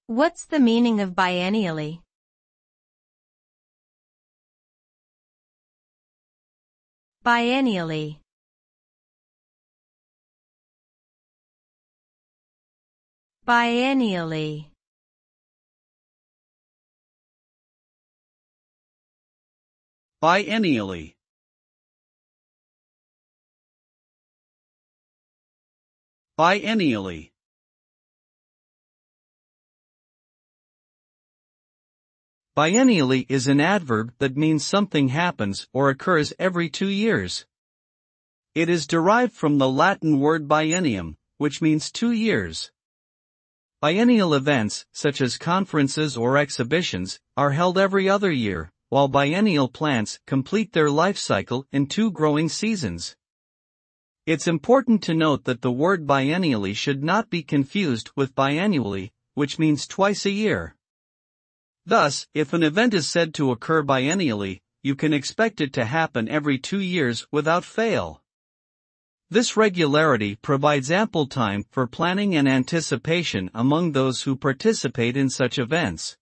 What's the meaning of biennially? Biennially. Biennially. Biennially. Biennially. Biennially is an adverb that means something happens or occurs every 2 years. It is derived from the Latin word biennium, which means 2 years. Biennial events, such as conferences or exhibitions, are held every other year, while biennial plants complete their life cycle in 2 growing seasons. It's important to note that the word biennially should not be confused with biannually, which means twice a year. Thus, if an event is said to occur biennially, you can expect it to happen every 2 years without fail. This regularity provides ample time for planning and anticipation among those who participate in such events.